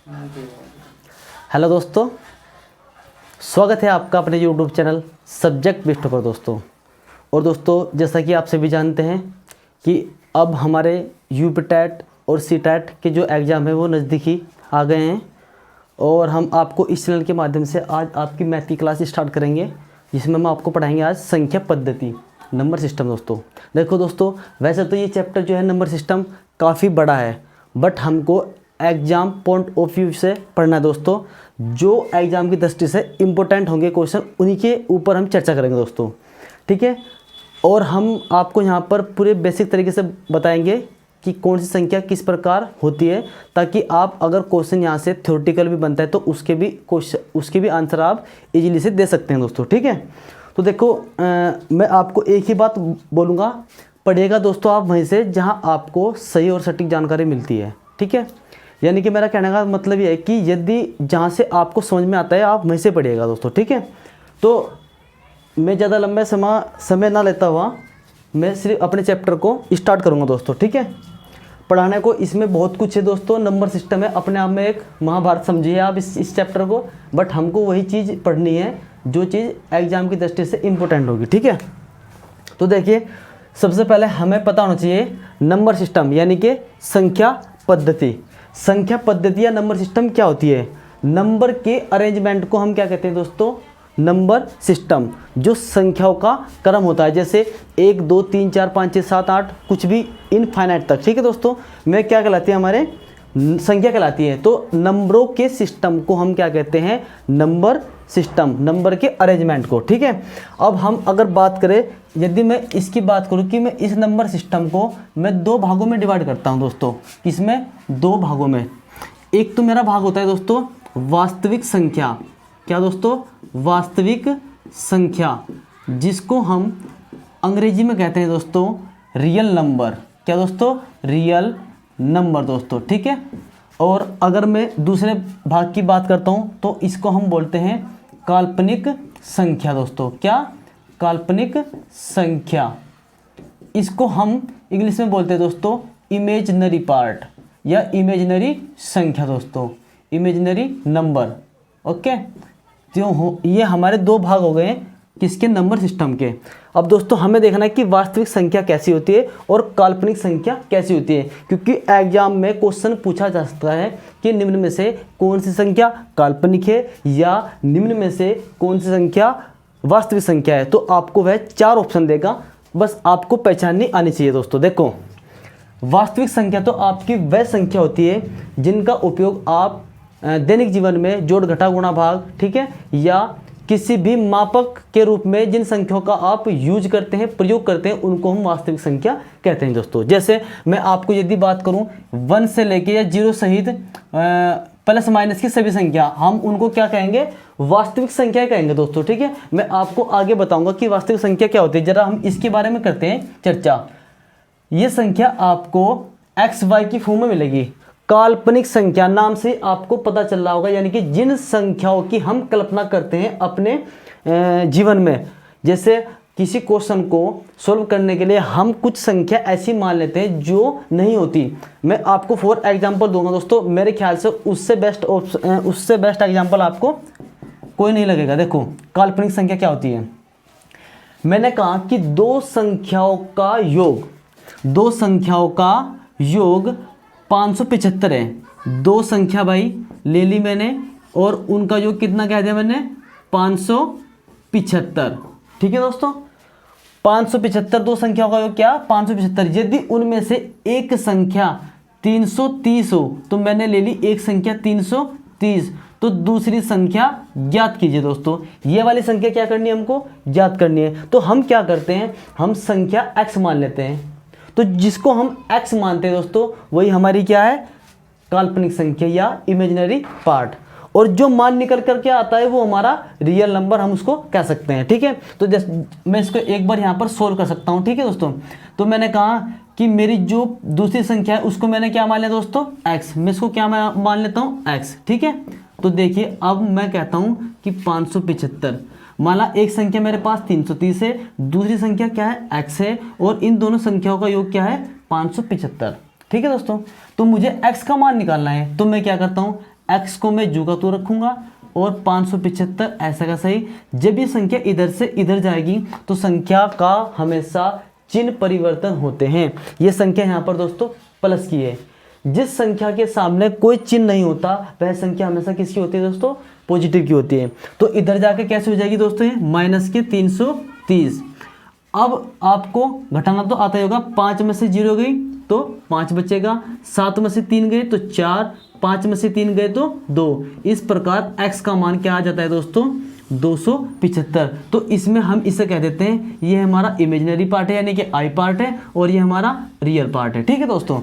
Hello दोस्तों, स्वागत है आपका अपने यूट्यूब चैनल सब्जेक्ट विस्टो पर दोस्तों। और दोस्तों, जैसा कि आप सभी जानते हैं कि अब हमारे यूपी टेट और सी टेट के जो एग्ज़ाम है वो नज़दीकी आ गए हैं और हम आपको इस चैनल के माध्यम से आज आपकी मैथ की क्लास स्टार्ट करेंगे, जिसमें हम आपको पढ़ाएंगे आज संख्या पद्धति, नंबर सिस्टम। दोस्तों देखो दोस्तों, वैसे तो ये चैप्टर जो है नंबर सिस्टम काफ़ी बड़ा है, बट हमको एग्ज़ाम पॉइंट ऑफ व्यू से पढ़ना है दोस्तों। जो एग्ज़ाम की दृष्टि से इम्पोर्टेंट होंगे क्वेश्चन, उन्हीं के ऊपर हम चर्चा करेंगे दोस्तों, ठीक है। और हम आपको यहाँ पर पूरे बेसिक तरीके से बताएंगे कि कौन सी संख्या किस प्रकार होती है, ताकि आप अगर क्वेश्चन यहाँ से थ्योरेटिकल भी बनता है तो उसके भी आंसर आप इजीली से दे सकते हैं दोस्तों, ठीक है। तो देखो, मैं आपको एक ही बात बोलूँगा, पढ़िएगा दोस्तों आप वहीं से जहाँ आपको सही और सटीक जानकारी मिलती है, ठीक है। यानी कि मेरा कहने का मतलब ये है कि यदि जहाँ से आपको समझ में आता है आप वहीं से पढ़िएगा दोस्तों, ठीक है। तो मैं ज़्यादा लंबे समय ना लेता हुआ मैं सिर्फ अपने चैप्टर को स्टार्ट करूँगा दोस्तों, ठीक है। पढ़ाने को इसमें बहुत कुछ है दोस्तों, नंबर सिस्टम है अपने आप में एक महाभारत समझिए आप इस चैप्टर को, बट हमको वही चीज़ पढ़नी है जो चीज़ एग्ज़ाम की दृष्टि से इम्पोर्टेंट होगी, ठीक है। तो देखिए, सबसे पहले हमें पता होना चाहिए नंबर सिस्टम यानी कि संख्या पद्धति। संख्या पद्धति या नंबर सिस्टम क्या होती है? नंबर के अरेंजमेंट को हम क्या कहते हैं दोस्तों? Number system. जो संख्याओं का क्रम होता है, जैसे 1 2 3 4 5 6 7 8 कुछ भी इनफाइनाइट तक, ठीक है दोस्तों, में क्या कहलाती है? हमारे संख्या कहलाती है। तो नंबरों के सिस्टम को हम क्या कहते हैं? नंबर सिस्टम, नंबर के अरेंजमेंट को, ठीक है। अब हम अगर बात करें, यदि मैं इसकी बात करूं कि मैं इस नंबर सिस्टम को मैं 2 भागों में डिवाइड करता हूं दोस्तों। किसमें? 2 भागों में। एक तो मेरा भाग होता है दोस्तों वास्तविक संख्या। क्या दोस्तों? वास्तविक संख्या, जिसको हम अंग्रेजी में कहते हैं दोस्तों रियल नंबर। क्या दोस्तों? रियल नंबर दोस्तों, ठीक है। और अगर मैं दूसरे भाग की बात करता हूं तो इसको हम बोलते हैं काल्पनिक संख्या दोस्तों। क्या? काल्पनिक संख्या। इसको हम इंग्लिश में बोलते हैं दोस्तों इमेजिनरी पार्ट या इमेजिनरी संख्या दोस्तों, इमेजिनरी नंबर, ओके। तो ये हमारे 2 भाग हो गए किसके? नंबर सिस्टम के। अब दोस्तों हमें देखना है कि वास्तविक संख्या कैसी होती है और काल्पनिक संख्या कैसी होती है, क्योंकि एग्जाम में क्वेश्चन पूछा जा सकता है कि निम्न में से कौन सी संख्या काल्पनिक है या निम्न में से कौन सी संख्या वास्तविक संख्या है। तो आपको वह 4 ऑप्शन देगा, बस आपको पहचाननी आनी चाहिए दोस्तों। देखो, वास्तविक संख्या तो आपकी वह संख्या होती है जिनका उपयोग आप दैनिक जीवन में जोड़ घटा गुणा भाग, ठीक है, या किसी भी मापक के रूप में जिन संख्याओं का आप यूज करते हैं, प्रयोग करते हैं, उनको हम वास्तविक संख्या कहते हैं दोस्तों। जैसे मैं आपको यदि बात करूं 1 से लेके या 0 सहित प्लस माइनस की सभी संख्या, हम उनको क्या कहेंगे? वास्तविक संख्या कहेंगे दोस्तों, ठीक है। मैं आपको आगे बताऊंगा कि वास्तविक संख्या क्या होती है, जरा हम इसके बारे में करते हैं चर्चा। ये संख्या आपको एक्स वाई की फॉर्म में मिलेगी। काल्पनिक संख्या नाम से आपको पता चल रहा होगा, यानी कि जिन संख्याओं की हम कल्पना करते हैं अपने जीवन में। जैसे किसी क्वेश्चन को सॉल्व करने के लिए हम कुछ संख्या ऐसी मान लेते हैं जो नहीं होती। मैं आपको फॉर एग्जांपल दूंगा दोस्तों, मेरे ख्याल से उससे बेस्ट एग्जांपल आपको कोई नहीं लगेगा। देखो, काल्पनिक संख्या क्या होती है? मैंने कहा कि 2 संख्याओं का योग 575 है। 2 संख्या भाई ले ली मैंने और उनका योग कितना कह दिया मैंने? 575, ठीक है दोस्तों। 575 2 संख्याओं का योग क्या? 575। यदि उनमें से एक संख्या 330 हो तो मैंने ले ली एक संख्या 330, तो दूसरी संख्या ज्ञात कीजिए दोस्तों। ये वाली संख्या क्या करनी है? हमको ज्ञात करनी है। तो हम क्या करते हैं? हम संख्या x मान लेते हैं। तो जिसको हम x मानते हैं दोस्तों, वही हमारी क्या है? काल्पनिक संख्या या इमेजिनरी पार्ट। और जो मान निकल कर के आता है वो हमारा रियल नंबर, हम उसको कह सकते हैं, ठीक है। तो जैसे मैं इसको एक बार यहाँ पर सोल्व कर सकता हूँ, ठीक है दोस्तों। तो मैंने कहा कि मेरी जो दूसरी संख्या है उसको मैंने क्या मान लिया दोस्तों? x। मैं इसको क्या मान लेता हूँ? x, ठीक है। तो देखिए, अब मैं कहता हूँ कि 575, माना एक संख्या मेरे पास 330 है, दूसरी संख्या क्या है? x है, और इन दोनों संख्याओं का योग क्या है? 575, ठीक है दोस्तों। तो मुझे x का मान निकालना है, तो मैं क्या करता हूँ? x को मैं जू का तू रखूँगा और 575 ऐसा का सही। जब ये संख्या इधर से इधर जाएगी तो संख्या का हमेशा चिन्ह परिवर्तन होते हैं। ये संख्या यहाँ पर दोस्तों प्लस की है। जिस संख्या के सामने कोई चिन्ह नहीं होता वह संख्या हमेशा किसकी होती है दोस्तों? पॉजिटिव की होती है। तो इधर जाके कैसे हो जाएगी दोस्तों? ये माइनस के 330। अब आपको घटाना तो आता ही होगा, 5 में से 0 गई तो 5 बचेगा, 7 में से 3 गए तो 4, 5 में से 3 गए तो 2। इस प्रकार x का मान क्या आ जाता है दोस्तों? 275। तो इसमें हम इसे कह देते हैं ये हमारा इमेजिनरी पार्ट है यानी कि आई पार्ट है और ये हमारा रियल पार्ट है। ठीक है दोस्तों,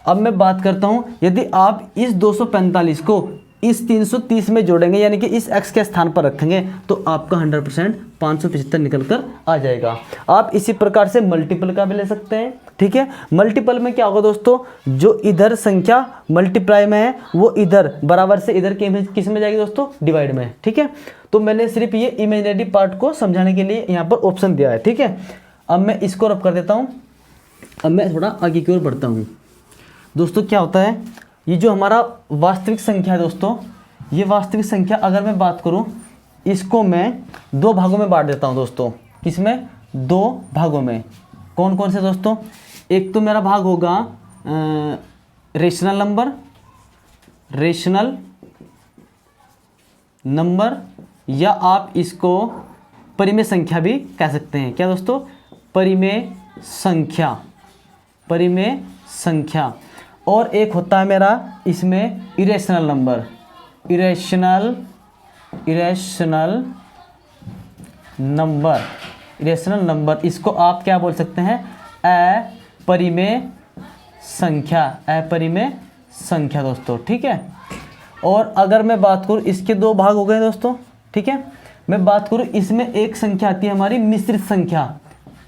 अब मैं बात करता हूं, यदि आप इस 245 को इस 330 में जोड़ेंगे यानी कि इस x के स्थान पर रखेंगे तो आपका 100% 575 निकल कर आ जाएगा। आप इसी प्रकार से मल्टीपल का भी ले सकते हैं। ठीक है, मल्टीपल में क्या होगा दोस्तों? जो इधर संख्या मल्टीप्लाई में है वो इधर बराबर से इधर के किस में जाएगी दोस्तों? डिवाइड में। ठीक है, तो मैंने सिर्फ ये इमेजिनरी पार्ट को समझाने के लिए यहाँ पर ऑप्शन दिया है। ठीक है, अब मैं इसको रब कर देता हूँ। अब मैं थोड़ा आगे की ओर बढ़ता हूँ। दोस्तों क्या होता है, ये जो हमारा वास्तविक संख्या है दोस्तों, ये वास्तविक संख्या अगर मैं बात करूं, इसको मैं 2 भागों में बांट देता हूं दोस्तों। किसमें? 2 भागों में। कौन कौन से दोस्तों? एक तो मेरा भाग होगा रेशनल नंबर या आप इसको परिमेय संख्या भी कह सकते हैं। क्या दोस्तों? परिमेय संख्या। और एक होता है मेरा इसमें इरेशनल नंबर। इसको आप क्या बोल सकते हैं? अपरिमेय संख्या दोस्तों। ठीक है, और अगर मैं बात करूँ, इसके 2 भाग हो गए दोस्तों। ठीक है, मैं बात करूँ इसमें एक संख्या आती है हमारी मिश्रित संख्या।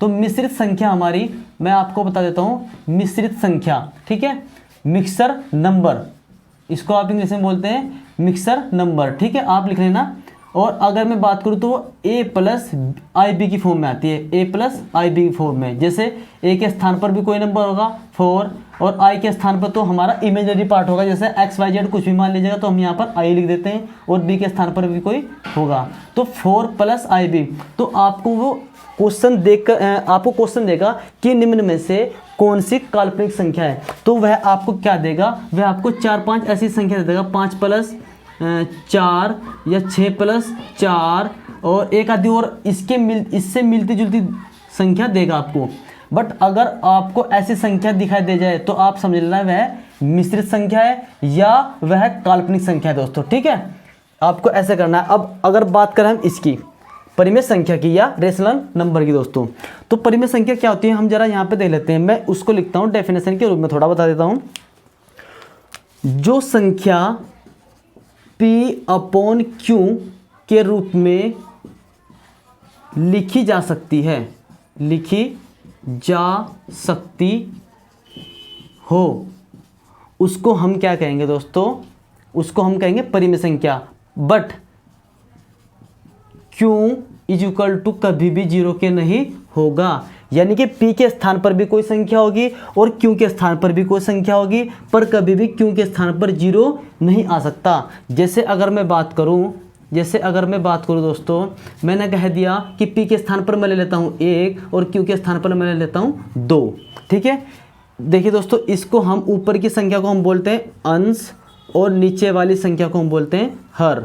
तो मिश्रित संख्या हमारी, मैं आपको बता देता हूँ, मिश्रित संख्या। ठीक है, मिक्सर नंबर, इसको आप इंग्लिश में बोलते हैं मिक्सर नंबर। ठीक है, आप लिख लेना। और अगर मैं बात करूँ तो वो a+ib की फॉर्म में आती है, a+ib की फॉर्म में। जैसे a के स्थान पर भी कोई नंबर होगा 4 और i के स्थान पर तो हमारा इमेजिनरी पार्ट होगा, जैसे x y z कुछ भी मान लीजिएगा तो हम यहाँ पर i लिख देते हैं, और b के स्थान पर भी कोई होगा तो 4+ib। तो आपको वो क्वेश्चन देखकर आपको क्वेश्चन देगा कि निम्न में से कौन सी काल्पनिक संख्या है, तो वह आपको क्या देगा? वह आपको 4-5 ऐसी संख्या दे देगा, 5+4 या 6+4 और एक आदि और इससे मिलती जुलती संख्या देगा आपको। बट अगर आपको ऐसी संख्या दिखाई दे जाए तो आप समझ लेना वह मिश्रित संख्या है या वह काल्पनिक संख्या है दोस्तों। ठीक है, आपको ऐसे करना है। अब अगर बात करें हम इसकी परिमेय संख्या की या रेशनल नंबर की दोस्तों, तो परिमेय संख्या क्या होती है हम जरा यहाँ पे देख लेते हैं। मैं उसको लिखता हूँ डेफिनेशन के रूप में, थोड़ा बता देता हूँ। जो संख्या P/Q के रूप में लिखी जा सकती हो उसको हम क्या कहेंगे दोस्तों? उसको हम कहेंगे परिमेय संख्या। बट Q = कभी भी 0 के नहीं होगा, यानी कि P के स्थान पर भी कोई संख्या होगी और Q के स्थान पर भी कोई संख्या होगी, पर कभी भी Q के स्थान पर 0 नहीं आ सकता। जैसे अगर मैं बात करूं दोस्तों, मैंने कह दिया कि P के स्थान पर मैं ले लेता हूं 1 और Q के स्थान पर मैं ले लेता हूं 2। ठीक है, देखिए दोस्तों, इसको हम ऊपर की संख्या को हम बोलते हैं अंश और नीचे वाली संख्या को हम बोलते हैं हर।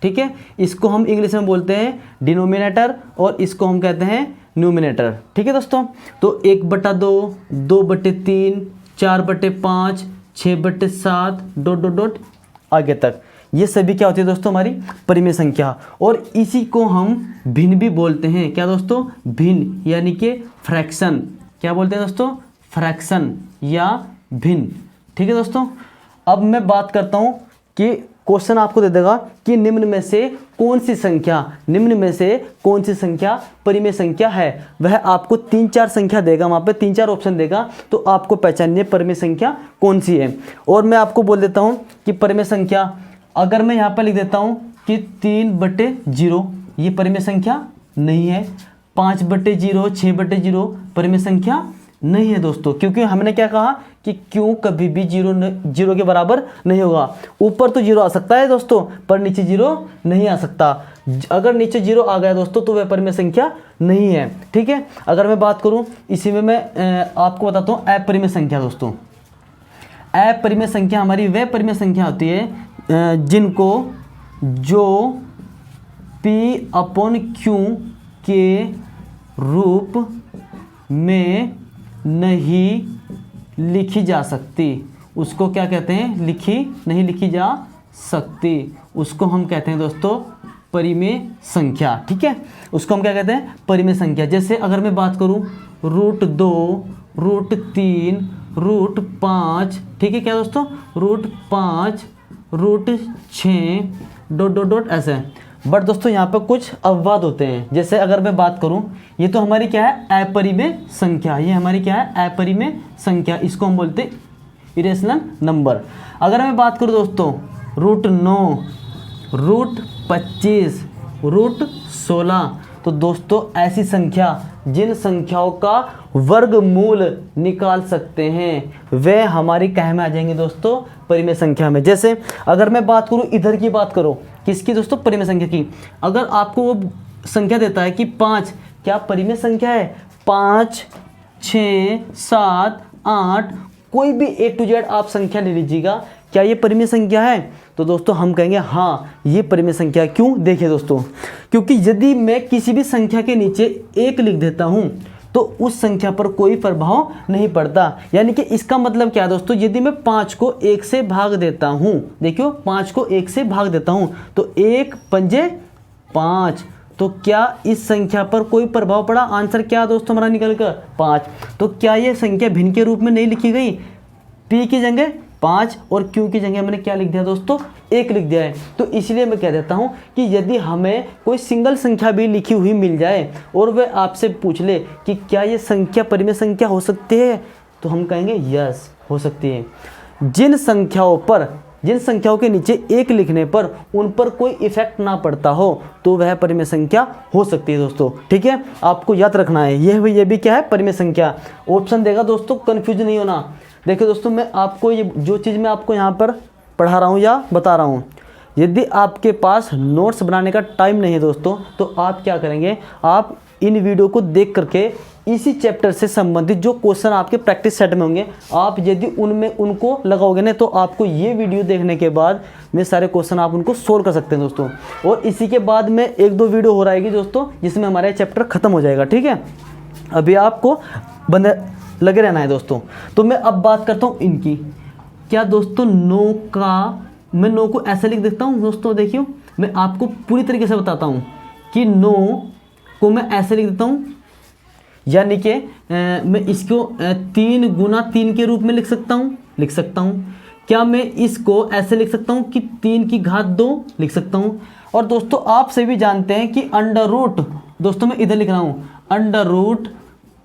ठीक है, इसको हम इंग्लिश में बोलते हैं डिनोमिनेटर और इसको हम कहते हैं न्यूमिनेटर। ठीक है दोस्तों, तो 1/2, 2/3, 4/5, 6/7 ... आगे तक ये सभी क्या होती है दोस्तों? हमारी परिमेय संख्या। और इसी को हम भिन्न भी बोलते हैं। क्या दोस्तों? भिन्न, यानी कि फ्रैक्शन। क्या बोलते हैं दोस्तों? फ्रैक्शन या भिन्न। ठीक है दोस्तों, अब मैं बात करता हूँ कि क्वेश्चन आपको दे देगा कि निम्न में से कौन सी संख्या परिमेय संख्या है। वह आपको 3-4 संख्या देगा, वहाँ पे 3-4 ऑप्शन देगा, तो आपको पहचानिए परिमेय संख्या कौन सी है। और मैं आपको बोल देता हूँ कि परिमेय संख्या, अगर मैं यहाँ पर लिख देता हूँ कि 3/0 ये परिमेय संख्या नहीं है, 5/0, 6/0 परिमेय संख्या नहीं है दोस्तों, क्योंकि हमने क्या कहा कि कि क्यों कभी भी जीरो के बराबर नहीं होगा। ऊपर तो जीरो आ सकता है दोस्तों, पर नीचे जीरो नहीं आ सकता। अगर नीचे जीरो आ गया दोस्तों तो वह परिमेय संख्या नहीं है। ठीक है, अगर मैं बात करूं इसी में मैं आपको बताता हूं अपरिमेय संख्या। दोस्तों अपरिमेय संख्या हमारी वह परिमेय संख्या होती है जिनको जो P/Q के रूप में नहीं लिखी जा सकती, उसको क्या कहते हैं, नहीं लिखी जा सकती, उसको हम कहते हैं दोस्तों परिमेय संख्या। ठीक है, उसको हम क्या कहते हैं, परिमेय संख्या। जैसे अगर मैं बात करूं √2, √3, √5, ठीक है क्या दोस्तों, √5, √6 ... ऐसे। बट दोस्तों यहाँ पर कुछ अपवाद होते हैं। जैसे अगर मैं बात करूं, ये तो हमारी क्या है, अपरिमेय संख्या, ये हमारी क्या है, अपरिमेय संख्या, इसको हम बोलते हैं इरेशनल नंबर। अगर मैं बात करूं दोस्तों √9, √25, √16, तो दोस्तों ऐसी संख्या जिन संख्याओं का वर्गमूल निकाल सकते हैं वे हमारी क्या में आ जाएंगे दोस्तों, परिमेय संख्या में। जैसे अगर मैं बात करूं, इधर की बात करो, किसकी दोस्तों, परिमेय संख्या की। अगर आपको वो संख्या देता है कि 5, क्या परिमेय संख्या है, 5, 6, 7, 8, कोई भी A to Z आप संख्या ले लीजिएगा, क्या ये परिमेय संख्या है, तो दोस्तों हम कहेंगे हाँ ये परिमेय संख्या है। क्यों, देखिए दोस्तों, क्योंकि यदि मैं किसी भी संख्या के नीचे 1 लिख देता हूँ तो उस संख्या पर कोई प्रभाव नहीं पड़ता। यानी कि इसका मतलब क्या है दोस्तों, यदि मैं 5 को 1 से भाग देता हूँ, देखियो 5 को 1 से भाग देता हूँ तो 1 पंजे 5, तो क्या इस संख्या पर कोई प्रभाव पड़ा, आंसर क्या दोस्तों हमारा निकल कर 5। तो क्या ये संख्या भिन्न के रूप में नहीं लिखी गई, P की जगह 5 और Q की जगह मैंने क्या लिख दिया दोस्तों, 1 लिख दिया है। तो इसलिए मैं कह देता हूं कि यदि हमें कोई सिंगल संख्या भी लिखी हुई मिल जाए और वह आपसे पूछ ले कि क्या ये संख्या परिमेय संख्या हो सकती है, तो हम कहेंगे यस हो सकती है। जिन संख्याओं के नीचे 1 लिखने पर उन पर कोई इफेक्ट ना पड़ता हो तो वह परिमेय संख्या हो सकती है दोस्तों। ठीक है, आपको याद रखना है, ये भी क्या है, परिमेय संख्या। ऑप्शन देगा दोस्तों, कंफ्यूज नहीं होना। देखिए दोस्तों, मैं आपको ये जो चीज़ मैं आपको यहाँ पर पढ़ा रहा हूँ या बता रहा हूँ, यदि आपके पास नोट्स बनाने का टाइम नहीं है दोस्तों, तो आप क्या करेंगे, आप इन वीडियो को देख करके इसी चैप्टर से संबंधित जो क्वेश्चन आपके प्रैक्टिस सेट में होंगे, आप यदि उनमें उनको लगाओगे ना, तो आपको ये वीडियो देखने के बाद में सारे क्वेश्चन आप उनको सोल्व कर सकते हैं दोस्तों। और इसी के बाद में 1-2 वीडियो हो रहेगी दोस्तों, जिसमें हमारा चैप्टर ख़त्म हो जाएगा। ठीक है, अभी आपको बंदे लगे रहना है दोस्तों। तो मैं अब बात करता हूँ इनकी, क्या दोस्तों 9 का, मैं 9 को ऐसे लिख देता हूँ दोस्तों। देखियो, मैं आपको पूरी तरीके से बताता हूँ कि 9 को मैं ऐसे लिख देता हूँ, यानी कि मैं इसको 3 गुना 3 के रूप में लिख सकता हूँ। क्या मैं इसको ऐसे लिख सकता हूँ कि 3 की घात 2 लिख सकता हूँ। और दोस्तों आप सभी जानते हैं कि अंडर रूट, दोस्तों मैं इधर लिख रहा हूँ, अंडर रूट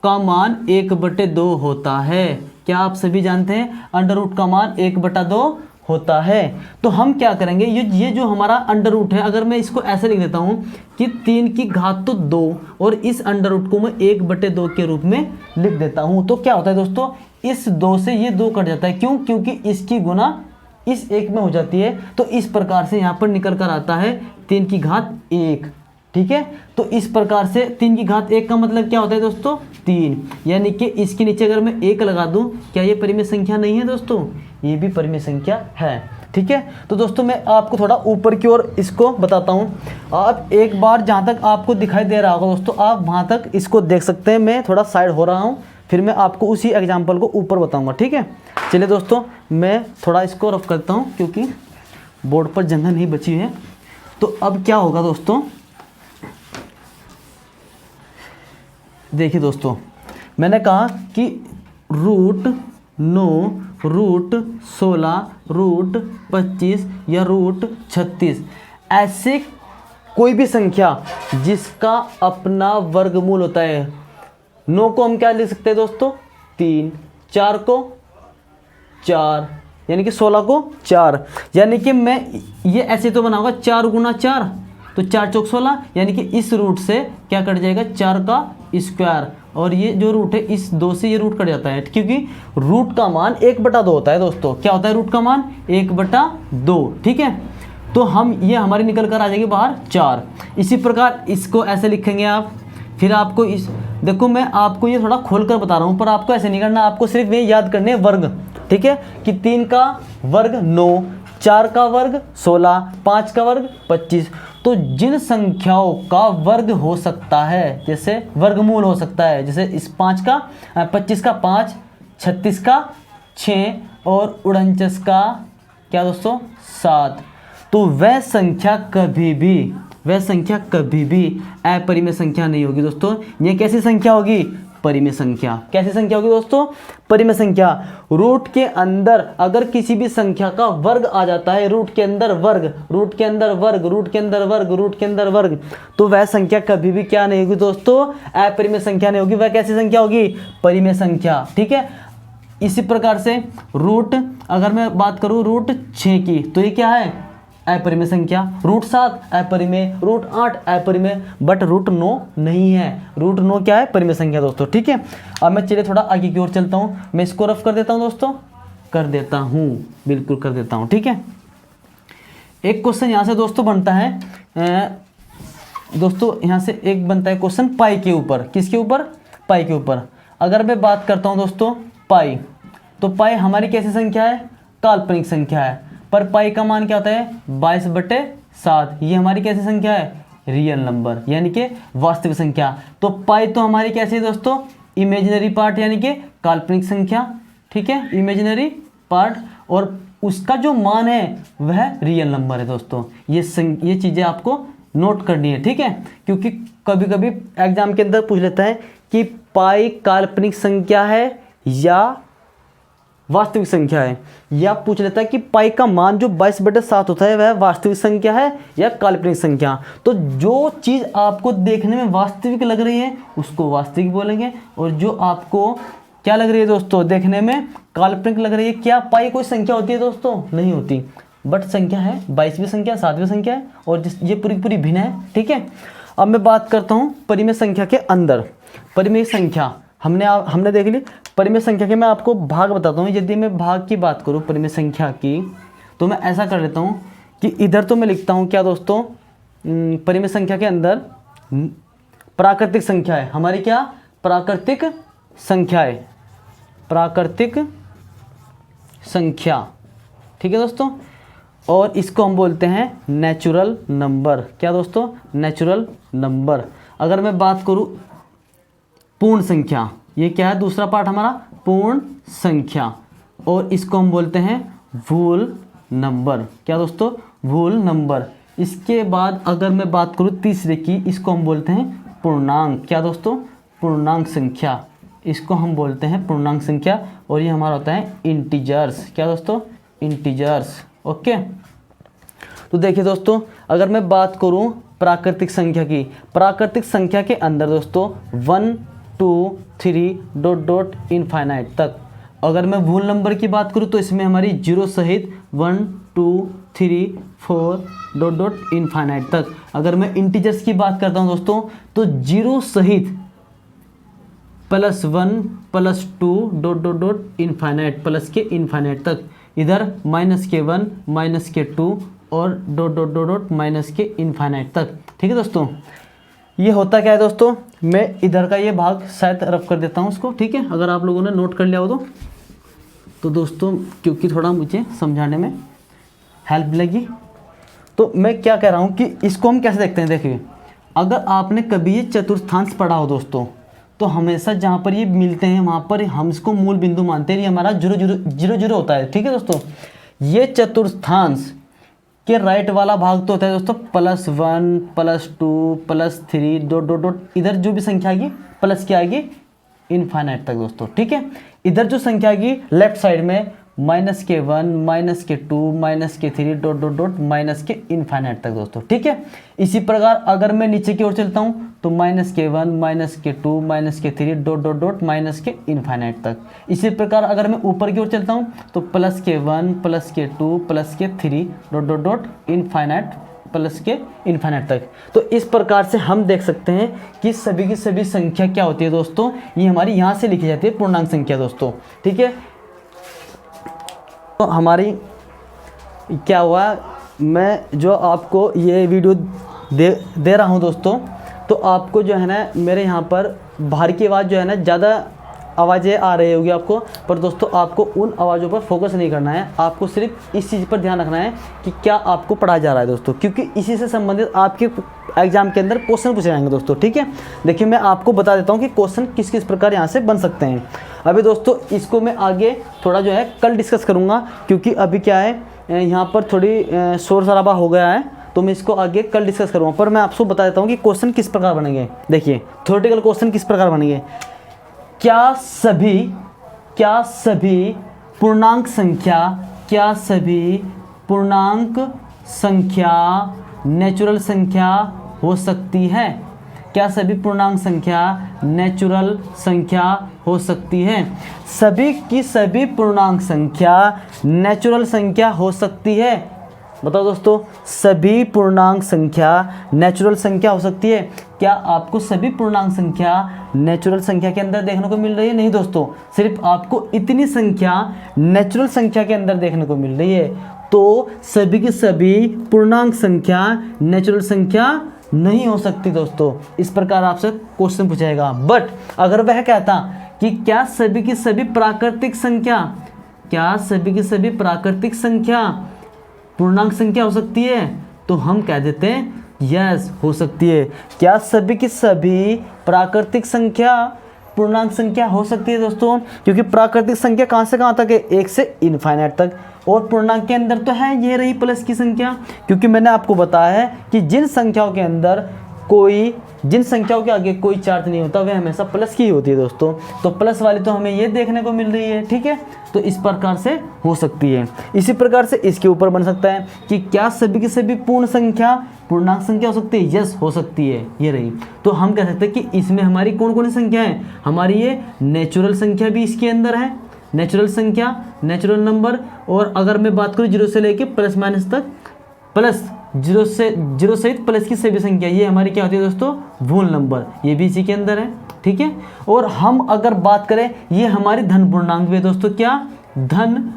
का मान 1/2 होता है। क्या आप सभी जानते हैं अंडर रूट का मान 1/2 होता है। तो हम क्या करेंगे, ये जो हमारा अंडर रूट है, अगर मैं इसको ऐसे लिख देता हूँ कि 3 की घात 2 और इस अंडर रूट को मैं 1/2 के रूप में लिख देता हूँ, तो क्या होता है दोस्तों, इस 2 से ये 2 कट जाता है। क्यों, क्योंकि इसकी गुना इस 1 में हो जाती है। तो इस प्रकार से यहाँ पर निकल कर आता है 3 की घात 1। ठीक है, तो इस प्रकार से 3 की घात 1 का मतलब क्या होता है दोस्तों, 3। यानी कि इसके नीचे अगर मैं 1 लगा दूं, क्या ये परिमेय संख्या नहीं है दोस्तों, ये भी परिमेय संख्या है। ठीक है, तो दोस्तों मैं आपको थोड़ा ऊपर की ओर इसको बताता हूं। आप एक बार जहां तक आपको दिखाई दे रहा होगा दोस्तों, आप वहां तक इसको देख सकते हैं। मैं थोड़ा साइड हो रहा हूं, फिर मैं आपको उसी एग्जाम्पल को ऊपर बताऊँगा। ठीक है, चलिए दोस्तों मैं थोड़ा इसको रफ करता हूँ क्योंकि बोर्ड पर जगह नहीं बची है। तो अब क्या होगा दोस्तों, देखिए दोस्तों, मैंने कहा कि √9, √16, √25 या √36 ऐसे कोई भी संख्या जिसका अपना वर्गमूल होता है। 9 को हम क्या लिख सकते हैं दोस्तों, 3, 4 को 4, यानी कि 16 को 4, यानी कि मैं ये ऐसे तो बनाऊंगा 4 गुना 4, तो 4 चौक 16, यानी कि इस रूट से क्या कट जाएगा, 4 का स्क्वायर और ये जो रूट है इस 2 से ये रूट कट जाता है, क्योंकि रूट का मान 1/2 होता है दोस्तों। क्या होता है रूट का मान? 1/2, ठीक है। तो हम ये हमारी निकल कर आ जाएगी बाहर 4। इसी प्रकार इसको ऐसे लिखेंगे आप। फिर आपको इस देखो मैं आपको ये थोड़ा खोल कर बता रहा हूँ, पर आपको ऐसे नहीं करना, आपको सिर्फ ये याद करने हैं वर्ग, ठीक है, कि 3 का वर्ग 9, 4 का वर्ग 16, 5 का वर्ग 25। तो जिन संख्याओं का वर्ग हो सकता है, जैसे वर्गमूल हो सकता है, जैसे इस 25 का 5, 36 का 6 और 49 का क्या दोस्तों 7, तो वह संख्या कभी भी अपरिमेय संख्या नहीं होगी दोस्तों। ये कैसी संख्या होगी? परिमेय संख्या। कैसी संख्या होगी दोस्तों? परिमेय संख्या। रूट के अंदर अगर किसी भी संख्या का वर्ग आ जाता है, रूट के अंदर वर्ग, रूट के अंदर वर्ग, रूट के अंदर वर्ग, रूट के अंदर वर्ग, तो वह संख्या कभी भी क्या नहीं होगी दोस्तों? अपरिमेय संख्या नहीं होगी। वह कैसी संख्या होगी? परिमेय संख्या, ठीक है। इसी प्रकार से रूट, अगर मैं बात करूं रूट 6 की, तो ये क्या है? अपरिमेय संख्या। रूट 7 अपरिमेय, रूट 8 अपरिमेय, बट रूट 9 नहीं है। रूट 9 क्या है? परिमेय संख्या दोस्तों, ठीक है। अब मैं चलिए थोड़ा आगे की ओर चलता हूँ। मैं इसको रफ कर देता हूँ दोस्तों, कर देता हूँ, बिल्कुल कर देता हूँ, ठीक है। एक क्वेश्चन यहाँ से दोस्तों बनता है दोस्तों, यहाँ से एक बनता है क्वेश्चन पाई के ऊपर। किसके ऊपर? पाई के ऊपर। अगर मैं बात करता हूँ दोस्तों पाई, तो पाई हमारी कैसी संख्या है? काल्पनिक संख्या है। पर पाई का मान क्या होता है? 22/7। ये हमारी कैसी संख्या है? रियल नंबर, यानी कि वास्तविक संख्या। तो पाई तो हमारी कैसी है दोस्तों? इमेजिनरी पार्ट, यानी कि काल्पनिक संख्या, ठीक है, इमेजिनरी पार्ट, और उसका जो मान है वह रियल नंबर है दोस्तों। ये चीज़ें आपको नोट करनी है, ठीक है, क्योंकि कभी कभी एग्जाम के अंदर पूछ लेता है कि पाई काल्पनिक संख्या है या वास्तविक संख्या है, या पूछ लेता है कि पाई का मान जो 22/7 होता है वह वास्तविक संख्या है या काल्पनिक संख्या। तो जो चीज़ आपको देखने में वास्तविक लग रही है उसको वास्तविक बोलेंगे, और जो आपको क्या लग रही है दोस्तों? देखने में काल्पनिक लग रही है। क्या पाई कोई संख्या होती है दोस्तों? नहीं होती, बट संख्या है, 22वीं संख्या, 7वीं संख्या है, और ये पूरी पूरी भिन्न है, ठीक है। अब मैं बात करता हूँ परिमेय संख्या के अंदर। परिमेय संख्या हमने देख ली। परिमेय संख्या के मैं आपको भाग बताता हूँ। यदि मैं भाग की बात करूँ परिमेय संख्या की, तो मैं ऐसा कर लेता हूँ कि इधर तो मैं लिखता हूँ क्या दोस्तों? परिमेय संख्या के अंदर प्राकृतिक संख्या है हमारी। क्या? प्राकृतिक संख्या है, प्राकृतिक संख्या, ठीक है दोस्तों। और इसको हम बोलते हैं नेचुरल नंबर। क्या दोस्तों? Natural number. अगर मैं बात करूँ पूर्ण संख्या, ये क्या है? दूसरा पार्ट हमारा पूर्ण संख्या, और इसको हम बोलते हैं वूल नंबर। क्या दोस्तों? वूल नंबर। इसके बाद अगर मैं बात करूँ तीसरे की, इसको हम बोलते हैं पूर्णांक। क्या दोस्तों? पूर्णांक संख्या। इसको हम बोलते हैं पूर्णांक संख्या, और ये हमारा होता है इंटीजर्स। क्या दोस्तों? Integers, okay. तो देखिए दोस्तों, अगर मैं बात करूँ प्राकृतिक संख्या की, प्राकृतिक संख्या के अंदर दोस्तों 1 2 3 ... इनफाइनाइट तक। अगर मैं वूल नंबर की बात करूँ तो इसमें हमारी जीरो सहित 1 2 3 4 ... इनफाइनाइट तक। अगर मैं इंटीजर्स की बात करता हूँ दोस्तों, तो जीरो सहित +1 +2 ... इनफाइनाइट, प्लस के इनफाइनाइट तक। इधर -1 -2 और ... के इनफाइनाइट तक, ठीक है दोस्तों। ये होता क्या है दोस्तों? मैं इधर का ये भाग शायद रफ कर देता हूँ उसको, ठीक है, अगर आप लोगों ने नोट कर लिया हो तो दोस्तों, क्योंकि थोड़ा मुझे समझाने में हेल्प मिलेगी। तो मैं क्या कह रहा हूँ कि इसको हम कैसे देखते हैं। देखिए, अगर आपने कभी ये चतुर्थांश पढ़ा हो दोस्तों, तो हमेशा जहाँ पर ये मिलते हैं वहाँ पर हम इसको मूल बिंदु मानते हैं। ये हमारा 0 0 होता है, ठीक है दोस्तों। ये चतुर्थांश के राइट वाला भाग तो होता है दोस्तों +1 +2 +3 ... इधर जो भी संख्या आएगी प्लस की आएगी इनफाइनाइट तक दोस्तों, ठीक है। इधर जो संख्या आएगी लेफ्ट साइड में -1 -2 -3 ... के इनफाइनाइट तक दोस्तों, ठीक है। इसी प्रकार अगर मैं नीचे की ओर चलता हूँ तो -1 -2 -3 ... के इनफाइनाइट तक। इसी प्रकार अगर मैं ऊपर की ओर चलता हूँ तो +1 +2 +3 ... इनफाइनाइट प्लस के इन्फिनिट तक। तो इस प्रकार से हम देख सकते हैं कि सभी की सभी संख्या क्या होती है दोस्तों, ये हमारी यहाँ से लिखी जाती है पूर्णांक संख्या दोस्तों, ठीक है। तो हमारी क्या हुआ, मैं जो आपको ये वीडियो दे रहा हूँ दोस्तों, तो आपको जो है ना मेरे यहाँ पर बाहर की आवाज़ जो है ना ज़्यादा आवाज़ें आ रही होगी आपको, पर दोस्तों आपको उन आवाज़ों पर फोकस नहीं करना है, आपको सिर्फ इस चीज़ पर ध्यान रखना है कि क्या आपको पढ़ाया जा रहा है दोस्तों, क्योंकि इसी से संबंधित आपके एग्जाम के अंदर क्वेश्चन पूछे जाएंगे दोस्तों, ठीक है। देखिए मैं आपको बता देता हूँ कि क्वेश्चन किस किस प्रकार यहाँ से बन सकते हैं। अभी दोस्तों इसको मैं आगे थोड़ा जो है कल डिस्कस करूँगा, क्योंकि अभी क्या है यहाँ पर थोड़ी शोर शराबा हो गया है, तो मैं इसको आगे कल डिस्कस करूँगा। पर मैं आपको बता देता हूँ कि क्वेश्चन किस प्रकार बनेंगे। देखिए थ्योरेटिकल क्वेश्चन किस प्रकार बनेंगे, क्या सभी पूर्णांक संख्या नेचुरल संख्या हो सकती है? क्या सभी पूर्णांक संख्या नेचुरल संख्या हो सकती है? सभी की सभी पूर्णांक संख्या नेचुरल संख्या हो सकती है? बताओ दोस्तों, सभी पूर्णांक संख्या नेचुरल संख्या हो सकती है? क्या आपको सभी पूर्णांक संख्या नेचुरल संख्या के अंदर देखने को मिल रही है? नहीं दोस्तों, सिर्फ आपको इतनी संख्या नेचुरल संख्या के अंदर देखने को मिल रही है। तो सभी की सभी पूर्णांक संख्या नेचुरल संख्या नहीं हो सकती दोस्तों। इस प्रकार आपसे क्वेश्चन पूछेगा। बट अगर वह कहता कि क्या सभी की सभी प्राकृतिक संख्या पूर्णांक संख्या हो सकती है, तो हम कह देते हैं यस हो सकती है। क्या सभी की सभी प्राकृतिक संख्या पूर्णांक संख्या हो सकती है दोस्तों? क्योंकि प्राकृतिक संख्या कहाँ से कहाँ तक है, 1 से इनफाइनाइट तक, और पूर्णांक के अंदर तो है ये रही प्लस की संख्या। क्योंकि मैंने आपको बताया है कि जिन संख्याओं के आगे कोई चार्ज नहीं होता वह हमेशा प्लस की ही होती है दोस्तों। तो प्लस वाली तो हमें ये देखने को मिल रही है, ठीक है। तो इस प्रकार से हो सकती है। इसी प्रकार से इसके ऊपर बन सकता है कि क्या सभी की सभी पूर्ण संख्या पूर्णांक संख्या हो सकती है? यस हो सकती है, ये रही। तो हम कह सकते हैं कि इसमें हमारी कौन कौन सी संख्या है, हमारी ये नेचुरल संख्या भी इसके अंदर है, नेचुरल संख्या, नेचुरल नंबर। और अगर मैं बात करूँ 0 से लेके प्लस माइनस तक, प्लस 0 सहित प्लस की सभी संख्या, ये हमारी क्या होती है दोस्तों, वोल नंबर, ये भी इसी के अंदर है, ठीक है। और हम अगर बात करें, ये हमारी धन पूर्णांक भी है दोस्तों। क्या? धन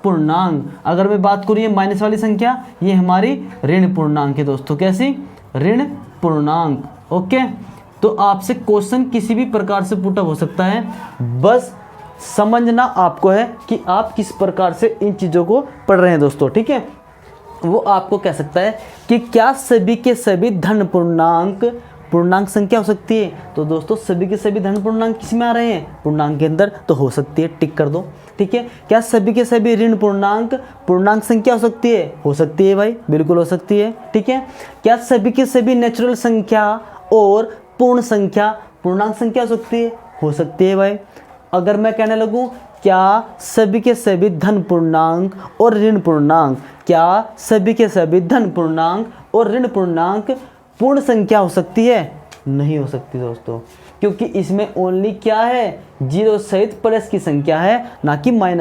पूर्णांक। अगर मैं बात करूँ ये माइनस वाली संख्या, ये हमारी ऋण पूर्णांक है दोस्तों। कैसी? ऋण पूर्णांक। ओके, तो आपसे क्वेश्चन किसी भी प्रकार से पुट अप हो सकता है, बस समझना आपको है कि आप किस प्रकार से इन चीज़ों को पढ़ रहे हैं दोस्तों, ठीक है। वो आपको कह सकता है कि क्या सभी के सभी धन पूर्णांक संख्या हो सकती है? तो दोस्तों सभी के सभी धन पूर्णांक किस में आ रहे हैं, पूर्णांक के अंदर, तो हो सकती है, टिक कर दो, ठीक है। क्या सभी के सभी ऋण पूर्णांक संख्या हो सकती है? हो सकती है भाई, बिल्कुल हो सकती है, ठीक है। क्या सभी के सभी नेचुरल संख्या और पूर्ण संख्या पूर्णांक संख्या हो सकती है? हो सकती है भाई। अगर मैं कहने लगूं क्या सभी के सभी धन पूर्णांक और ऋण पूर्णांक, क्या सभी के सभी धन पूर्णांक और ऋण पूर्णांक पूर्ण संख्या हो सकती है? नहीं हो सकती दोस्तों, क्योंकि इसमें ओनली क्या है, 0 सहित प्लस की संख्या है, ना कि माइनस।